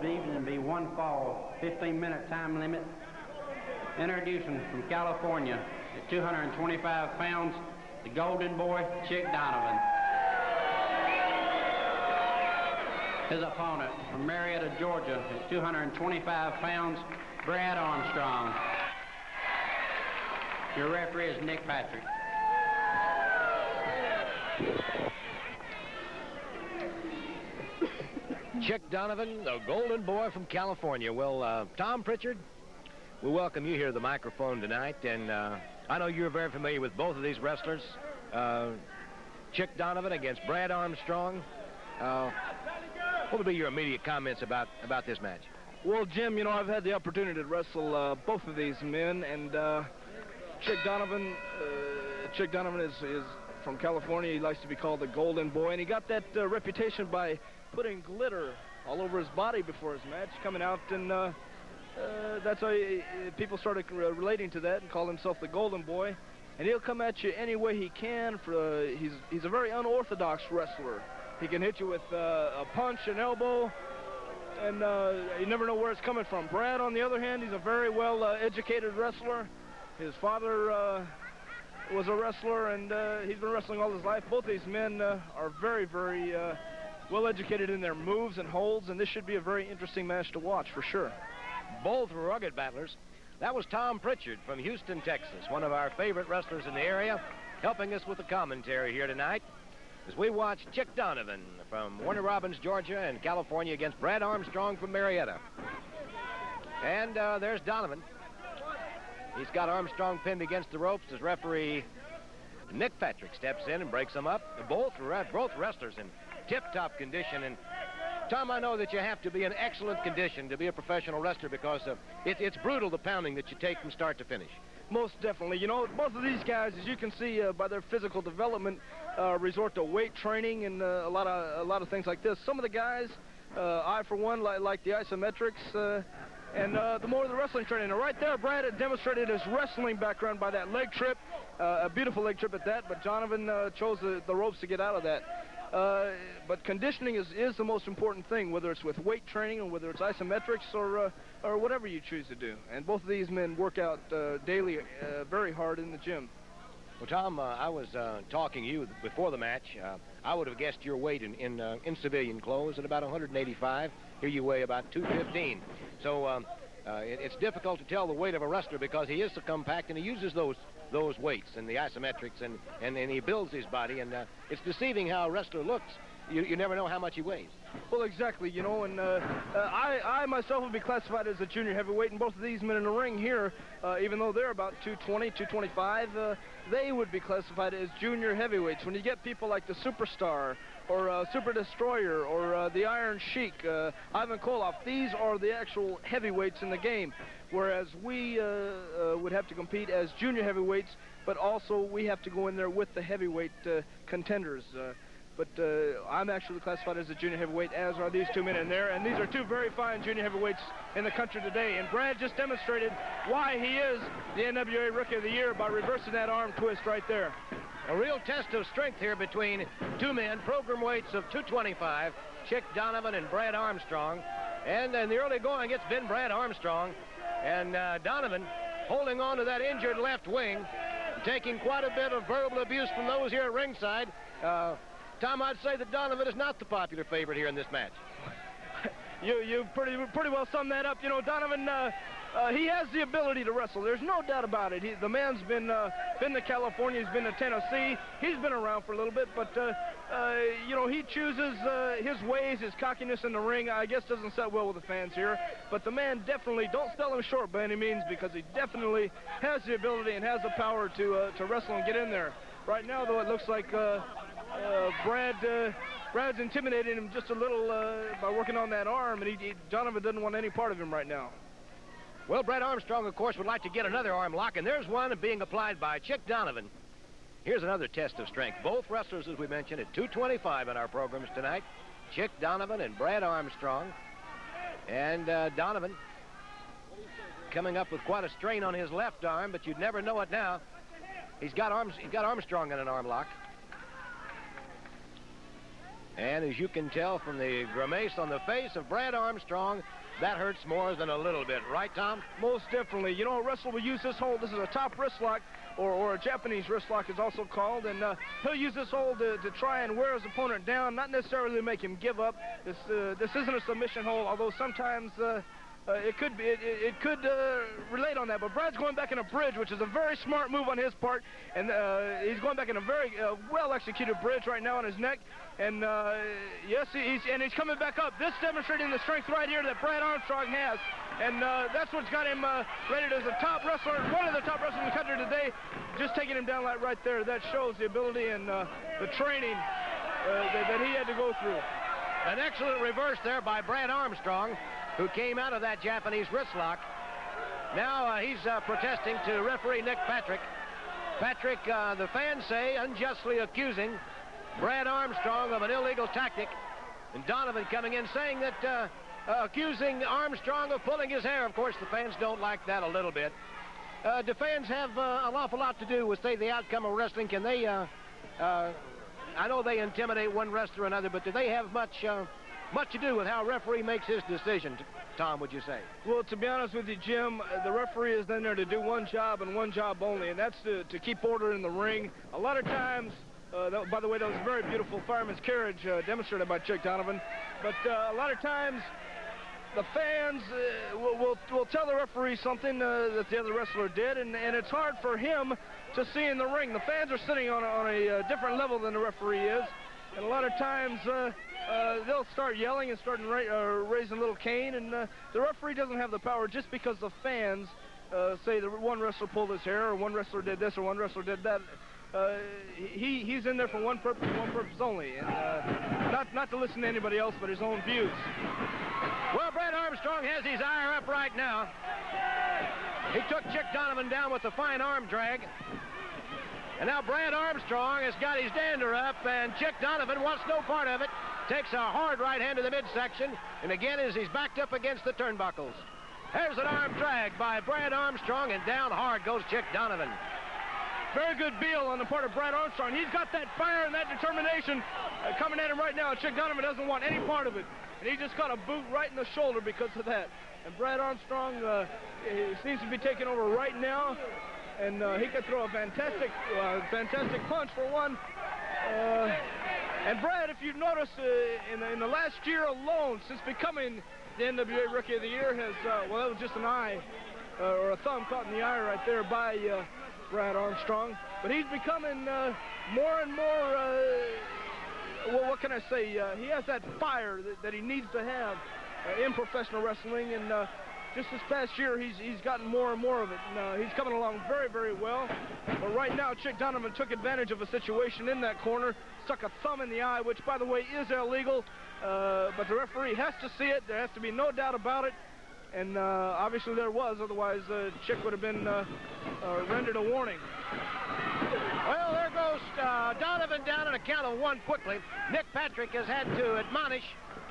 evening and be one fall, 15-minute time limit. Introducing from California at 225 pounds, the Golden Boy, Chic Donovan. His opponent from Marietta, Georgia at 225 pounds, Brad Armstrong. Your referee is Nick Patrick. Chic Donovan, the Golden Boy from California. Well, Tom Pritchard, we welcome you here to the microphone tonight, and I know you're very familiar with both of these wrestlers. Chic Donovan against Brad Armstrong. What would be your immediate comments about this match? Well, Jim, you know, I've had the opportunity to wrestle both of these men, and Chic Donovan is from California. He likes to be called the Golden Boy, and he got that reputation by putting glitter all over his body before his match, coming out, and that's how people started relating to that and call himself the Golden Boy. And he'll come at you any way he can. He's a very unorthodox wrestler. He can hit you with a punch, an elbow, and you never know where it's coming from. Brad, on the other hand, he's a very well-educated wrestler. His father was a wrestler, and he's been wrestling all his life. Both these men are very, very well-educated in their moves and holds, and this should be a very interesting match to watch, for sure. Both rugged battlers. That was Tom Pritchard from Houston, Texas, one of our favorite wrestlers in the area, helping us with the commentary here tonight as we watch Chic Donovan from Warner Robins, Georgia, and California against Brad Armstrong from Marietta. And there's Donovan. He's got Armstrong pinned against the ropes as referee Nick Patrick steps in and breaks them up. Both wrestlers in tip-top condition. And Tom, I know that you have to be in excellent condition to be a professional wrestler because it's brutal, the pounding that you take from start to finish. Most definitely. You know, both of these guys, as you can see by their physical development, resort to weight training and a lot of things like this. Some of the guys, I for one, like the isometrics, and the more the wrestling training. Now, right there, Brad had demonstrated his wrestling background by that leg trip, a beautiful leg trip at that, but Donovan chose the ropes to get out of that. But conditioning is the most important thing, whether it's with weight training or whether it's isometrics or whatever you choose to do. And both of these men work out daily very hard in the gym. Well, Tom, I was talking to you before the match. I would have guessed your weight in civilian clothes at about 185. Here you weigh about 215. So it's difficult to tell the weight of a wrestler because he is so compact and he uses those weights and the isometrics and he builds his body, and it's deceiving how a wrestler looks. You never know how much he weighs. Well, exactly, you know, and I myself would be classified as a junior heavyweight, and both of these men in the ring here, even though they're about 220, 225, they would be classified as junior heavyweights. When you get people like the Superstar or Super Destroyer or the Iron Sheik, Ivan Koloff, these are the actual heavyweights in the game, whereas we would have to compete as junior heavyweights, but also we have to go in there with the heavyweight contenders. But I'm actually classified as a junior heavyweight, as are these two men in there. And these are two very fine junior heavyweights in the country today. And Brad just demonstrated why he is the NWA Rookie of the Year by reversing that arm twist right there. A real test of strength here between two men, program weights of 225, Chic Donovan and Brad Armstrong. And in the early going, it's been Brad Armstrong. And Donovan holding on to that injured left wing, taking quite a bit of verbal abuse from those here at ringside. Tom, I'd say that Donovan is not the popular favorite here in this match. You pretty well summed that up. You know, Donovan, he has the ability to wrestle. There's no doubt about it. The man's been to California. He's been to Tennessee. He's been around for a little bit, but you know, he chooses his ways, his cockiness in the ring. I guess doesn't set well with the fans here. But the man definitely, don't sell him short by any means, because he definitely has the ability and has the power to wrestle and get in there. Right now, though, it looks like Brad's intimidating him just a little by working on that arm, and Donovan doesn't want any part of him right now. Well, Brad Armstrong, of course, would like to get another arm lock, and there's one being applied by Chic Donovan. Here's another test of strength. Both wrestlers, as we mentioned, at 225 in our programs tonight. Chic Donovan and Brad Armstrong. And Donovan coming up with quite a strain on his left arm, but you'd never know it now. He's got Armstrong in an arm lock. And as you can tell from the grimace on the face of Brad Armstrong, that hurts more than a little bit. Right, Tom? Most definitely. You know, a wrestler will use this hold. This is a top wrist lock, or a Japanese wrist lock is also called. And he'll use this hold to try and wear his opponent down, not necessarily to make him give up. This isn't a submission hold, although sometimes it could relate on that. But Brad's going back in a bridge, which is a very smart move on his part. And he's going back in a very well-executed bridge right now on his neck. And yes, he's coming back up. This demonstrating the strength right here that Brad Armstrong has. And that's what's got him rated as a top wrestler, one of the top wrestlers in the country today. Just taking him down like right there. That shows the ability and the training that he had to go through. An excellent reverse there by Brad Armstrong, who came out of that Japanese wrist lock. Now he's protesting to referee Nick Patrick. Patrick, the fans say, unjustly accusing Brad Armstrong of an illegal tactic. And Donovan coming in saying that accusing Armstrong of pulling his hair. Of course, the fans don't like that a little bit. Do fans have an awful lot to do with, say, the outcome of wrestling? Can they, I know they intimidate one wrestler or another, but do they have much to do with how a referee makes his decision, Tom, would you say? Well, to be honest with you, Jim, the referee is in there to do one job and one job only, and that's to keep order in the ring. A lot of times, by the way, that was a very beautiful fireman's carriage demonstrated by Chic Donovan, but a lot of times the fans will tell the referee something that the other wrestler did, and it's hard for him to see in the ring. The fans are sitting on a different level than the referee is, and a lot of times they'll start yelling and start raising a little cane, and the referee doesn't have the power just because the fans say that one wrestler pulled his hair, or one wrestler did this, or one wrestler did that. He's in there for one purpose only, and not to listen to anybody else but his own views. Well, Brad Armstrong has his ire up right now. He took Chic Donovan down with a fine arm drag. And now Brad Armstrong has got his dander up, and Chic Donovan wants no part of it. Takes a hard right hand to the midsection, and again as he's backed up against the turnbuckles. There's an arm drag by Brad Armstrong, and down hard goes Chic Donovan. Very good deal on the part of Brad Armstrong. He's got that fire and that determination coming at him right now. Chic Donovan doesn't want any part of it. And he just got a boot right in the shoulder because of that. And Brad Armstrong seems to be taking over right now. And he could throw a fantastic punch for one. And Brad, if you've noticed, in the last year alone, since becoming the NWA Rookie of the Year, has, well, that was just an eye, or a thumb caught in the eye right there by Brad Armstrong. But he's becoming more and more, well, what can I say? He has that fire that he needs to have in professional wrestling, and just this past year, he's gotten more and more of it. And, he's coming along very, very well. But right now, Chic Donovan took advantage of a situation in that corner, stuck a thumb in the eye, which, by the way, is illegal. But the referee has to see it. There has to be no doubt about it. And obviously there was, otherwise Chic would have been rendered a warning. Well, there goes Donovan down on a count of one quickly. Nick Patrick has had to admonish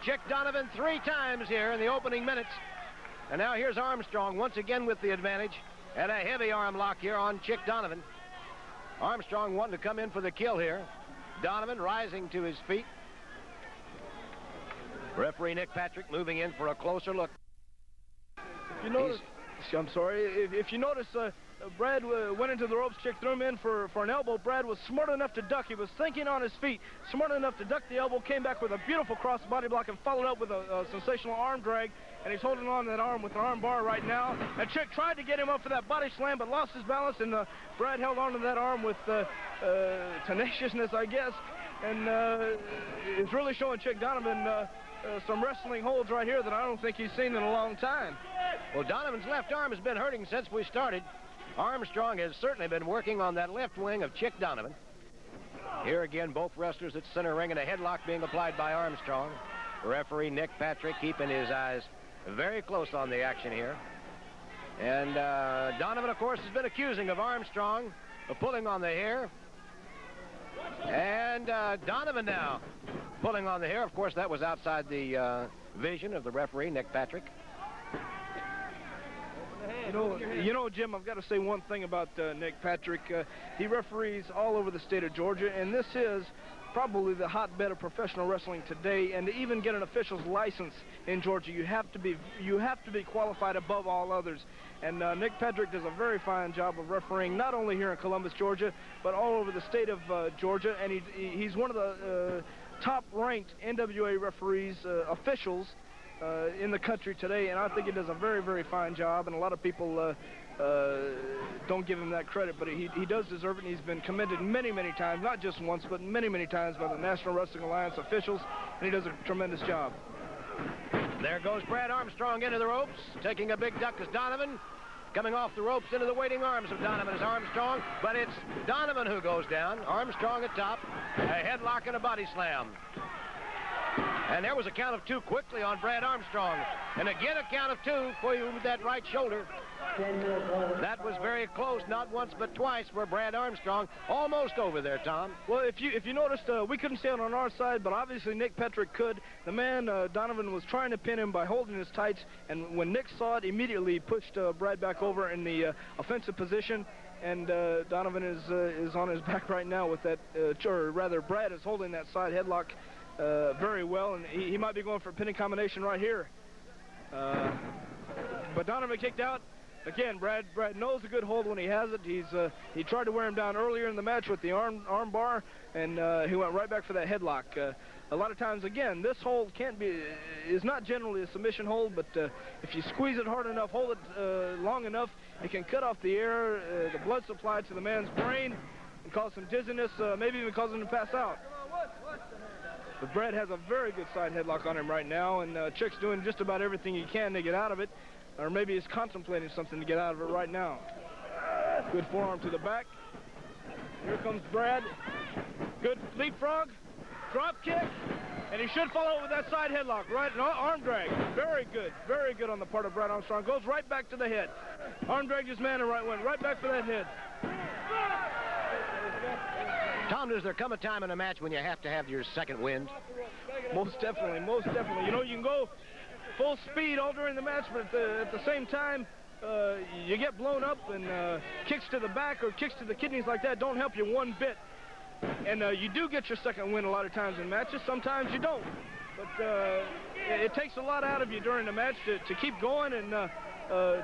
Chic Donovan 3 times here in the opening minutes. And now here's Armstrong once again with the advantage, and a heavy arm lock here on Chic Donovan. Armstrong wanting to come in for the kill here. Donovan rising to his feet. Referee Nick Patrick moving in for a closer look. If you notice, I'm sorry, if you notice, Brad went into the ropes. Chic threw him in for an elbow. Brad was smart enough to duck. He was thinking on his feet, smart enough to duck the elbow, came back with a beautiful cross body block and followed up with a sensational arm drag. And he's holding on to that arm with an arm bar right now. And Chic tried to get him up for that body slam, but lost his balance, and Brad held on to that arm with tenaciousness, I guess. And it's really showing Chic Donovan some wrestling holds right here that I don't think he's seen in a long time. Well, Donovan's left arm has been hurting since we started. Armstrong has certainly been working on that left wing of Chic Donovan. Here again, both wrestlers at center ring, and a headlock being applied by Armstrong. Referee Nick Patrick keeping his eyes very close on the action here. And Donovan, of course, has been accusing of Armstrong of pulling on the hair. And Donovan now pulling on the hair. Of course, that was outside the vision of the referee, Nick Patrick. You know, Jim, I've got to say one thing about Nick Patrick. He referees all over the state of Georgia, and this is probably the hotbed of professional wrestling today, and to even get an official's license in Georgia, you have to be qualified above all others. And Nick Patrick does a very fine job of refereeing, not only here in Columbus, Georgia, but all over the state of Georgia. And he's one of the top-ranked NWA referees, officials in the country today. And I think he does a very, very fine job. And a lot of people don't give him that credit, but he does deserve it. And he's been commended many, many times, not just once, but many, many times by the National Wrestling Alliance officials. And he does a tremendous job. There goes Brad Armstrong into the ropes, taking a big duck as Donovan. Coming off the ropes into the waiting arms of Donovan is Armstrong, but it's Donovan who goes down. Armstrong at top, a headlock and a body slam. And there was a count of 2 quickly on Brad Armstrong. And again a count of 2 for you with that right shoulder. That was very close, not once but twice for Brad Armstrong. Almost over there, Tom. Well, if you noticed, we couldn't see it on our side, but obviously Nick Patrick could. The man, Donovan, was trying to pin him by holding his tights, and when Nick saw it, immediately pushed Brad back over in the offensive position. And Donovan is on his back right now with that, or rather, Brad is holding that side headlock very well, and he might be going for a pinning combination right here. But Donovan kicked out. Again, Brad knows a good hold when he has it. He tried to wear him down earlier in the match with the arm bar, and he went right back for that headlock. A lot of times, again, this hold is not generally a submission hold, but if you squeeze it hard enough, hold it long enough, it can cut off the air, the blood supply to the man's brain, and cause some dizziness, maybe even cause him to pass out. But Brad has a very good side headlock on him right now, and Chick's doing just about everything he can to get out of it. Or maybe he's contemplating something to get out of it right now. Good forearm to the back. Here comes Brad. Good leapfrog, drop kick, and he should follow it with that side headlock, right? No, arm drag. Very good on the part of Brad Armstrong. Goes right back to the head. Arm dragged his man and went right back for that head. Tom, does there come a time in a match when you have to have your second wind? Most definitely. You know, you can go full speed all during the match, but at the same time, you get blown up, and kicks to the back or kicks to the kidneys like that don't help you one bit. And you do get your second win a lot of times in matches. Sometimes you don't. But it takes a lot out of you during the match to keep going and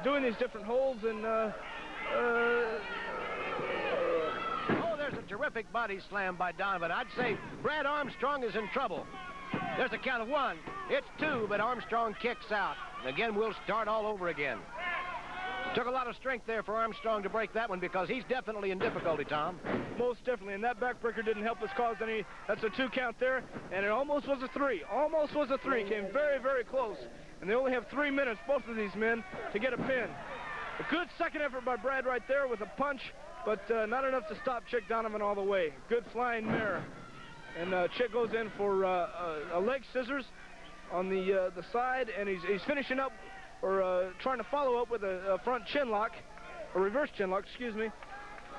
doing these different holds. And there's a terrific body slam by Donovan. I'd say Brad Armstrong is in trouble. There's a count of 1. It's 2, but Armstrong kicks out. Again, we'll start all over again. Took a lot of strength there for Armstrong to break that one, because he's definitely in difficulty, Tom. Most definitely, and that backbreaker didn't help us cause any. That's a 2 count there, and it almost was a 3. Almost was a 3. Came very, very close. And they only have 3 minutes, both of these men, to get a pin. A good second effort by Brad right there with a punch, but not enough to stop Chic Donovan all the way. Good flying mare. And Chick goes in for a leg scissors on the side, and he's finishing up, or trying to follow up with a front chin lock, a reverse chin lock, excuse me.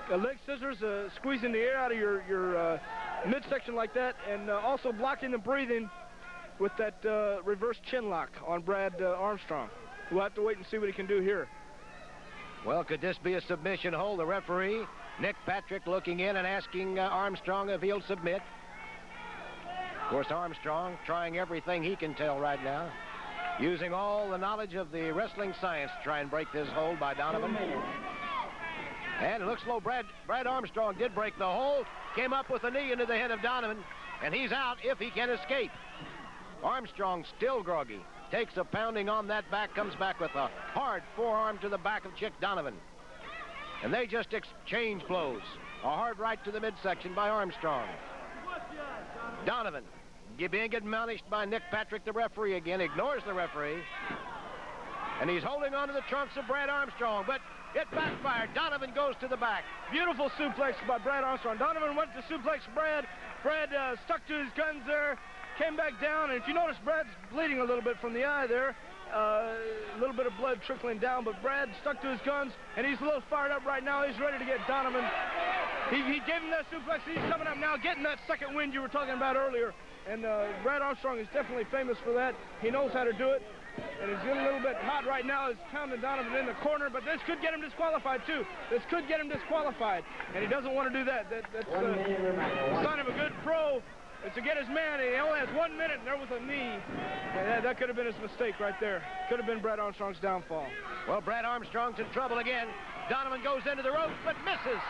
A leg scissors, squeezing the air out of your midsection like that, and also blocking the breathing with that reverse chin lock on Brad Armstrong. We'll have to wait and see what he can do here. Well, could this be a submission hold? The referee, Nick Patrick, looking in and asking Armstrong if he'll submit. Of course, Armstrong trying everything he can tell right now, using all the knowledge of the wrestling science to try and break this hold by Donovan. And it looks low. Brad Armstrong did break the hold, came up with a knee into the head of Donovan, and he's out if he can escape. Armstrong still groggy, takes a pounding on that back, comes back with a hard forearm to the back of Chic Donovan. And they just exchange blows. A hard right to the midsection by Armstrong. Donovan being admonished by Nick Patrick, the referee, again, ignores the referee. And he's holding on to the trunks of Brad Armstrong, but it backfired. Donovan goes to the back. Beautiful suplex by Brad Armstrong. Donovan went to suplex Brad. Brad stuck to his guns there, came back down, and if you notice, Brad's bleeding a little bit from the eye there. A little bit of blood trickling down, but Brad stuck to his guns, and he's a little fired up right now. He's ready to get Donovan. He gave him that suplex, and he's coming up now, getting that second wind you were talking about earlier. And Brad Armstrong is definitely famous for that. He knows how to do it. and he's getting a little bit hot right now. He's pounding Donovan in the corner, but this could get him disqualified, too. This could get him disqualified, and he doesn't want to do that. That's the sign of a good pro. Is to get his man. He only has 1 minute, and there was a knee. That could have been his mistake right there. Could have been Brad Armstrong's downfall. Well, Brad Armstrong's in trouble again. Donovan goes into the ropes, but misses.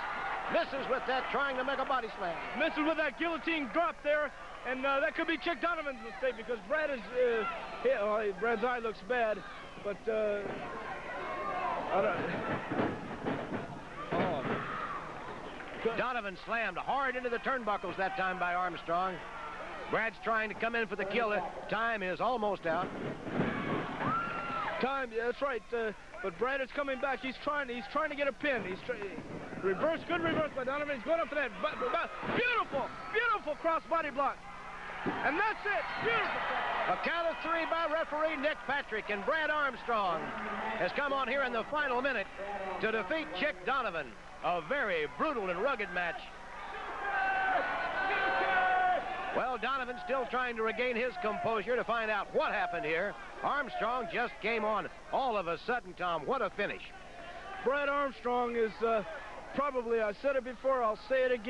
Misses with that, trying to make a body slam. Misses with that guillotine drop there, and that could be Chic Donovan's mistake because Brad is... Brad's eye looks bad, but... I don't... Donovan slammed hard into the turnbuckles that time by Armstrong. Brad's trying to come in for the kill. Time is almost out. Time, yeah, that's right. But Brad is coming back. He's trying to get a pin. Reverse, good reverse by Donovan. He's going up for that. Beautiful cross body block. And that's it. Beautiful. A count of 3 by referee Nick Patrick, and Brad Armstrong has come on here in the final minute to defeat Chic Donovan. A very brutal and rugged match. Well, Donovan's still trying to regain his composure to find out what happened here. Armstrong just came on all of a sudden, Tom. What a finish. Brad Armstrong is probably, I said it before, I'll say it again.